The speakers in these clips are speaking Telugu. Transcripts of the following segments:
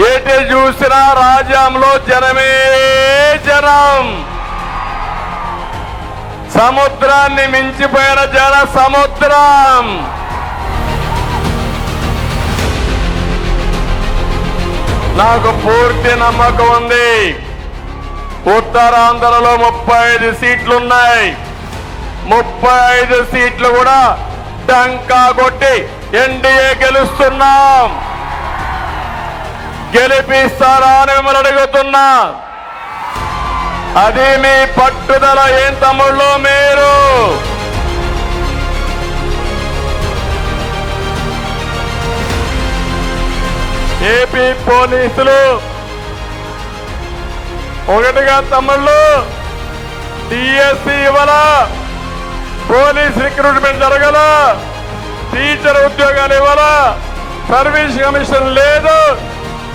ఎటు చూసినా రాజ్యంలో జనమే జనం, సముద్రాన్ని మించిపోయిన జన సముద్రం. నాకు పూర్తి నమ్మకం ఉంది. ఉత్తరాంధ్రలో 35 సీట్లున్నాయి. 35 సీట్లు కూడా డంకా కొట్టి ఎన్డీఏ గెలుస్తున్నాం. గెలిపిస్తారా అని మిమ్మల్ని అడుగుతున్నా. అది మీ పట్టుదల. ఏం తమ్ముళ్ళు మీరు? ఏపీ పోలీసులు ఒకటిగా తమ్ముళ్ళు డిఎస్సి ఇవ్వాల, పోలీస్ రిక్రూట్మెంట్ జరగాల, టీచర్ ఉద్యోగాలు ఇవ్వాల, సర్వీస్ కమిషన్ లేదు.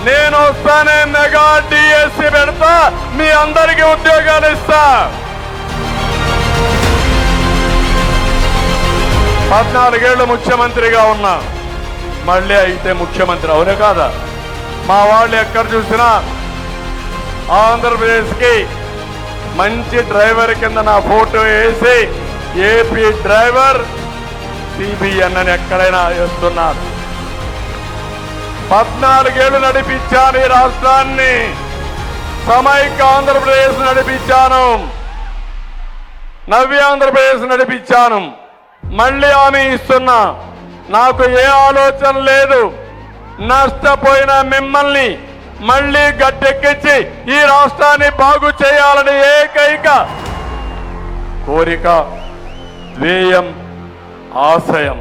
నేను వస్తానే మెగా డిఎస్సి పెడతా, మీ అందరికీ ఉద్యోగాలు ఇస్తా. 14 ఏళ్ళు ముఖ్యమంత్రిగా ఉన్నా, మళ్ళీ అయితే ముఖ్యమంత్రి అవునే కాదా? మా వాళ్ళు ఎక్కడ చూసినా ఆంధ్రప్రదేశ్కి మంచి డ్రైవర్ కింద నా ఫోటో వేసి ఏపీ డ్రైవర్ సిబిఎన్ అని ఎక్కడైనా వేస్తున్నారు. 14 ఏళ్ళు నడిపించాను ఈ రాష్ట్రాన్ని. సమైక్య ఆంధ్రప్రదేశ్ నడిపించాను, నవ్య ఆంధ్రప్రదేశ్ నడిపించాను. మళ్ళీ హామీ ఇస్తున్నా, నాకు ఏ ఆలోచన లేదు. నష్టపోయిన మిమ్మల్ని మళ్ళీ గట్టెక్కించి ఈ రాష్ట్రాన్ని బాగు చేయాలని ఏకైక కోరిక, ధ్యేయం, ఆశయం.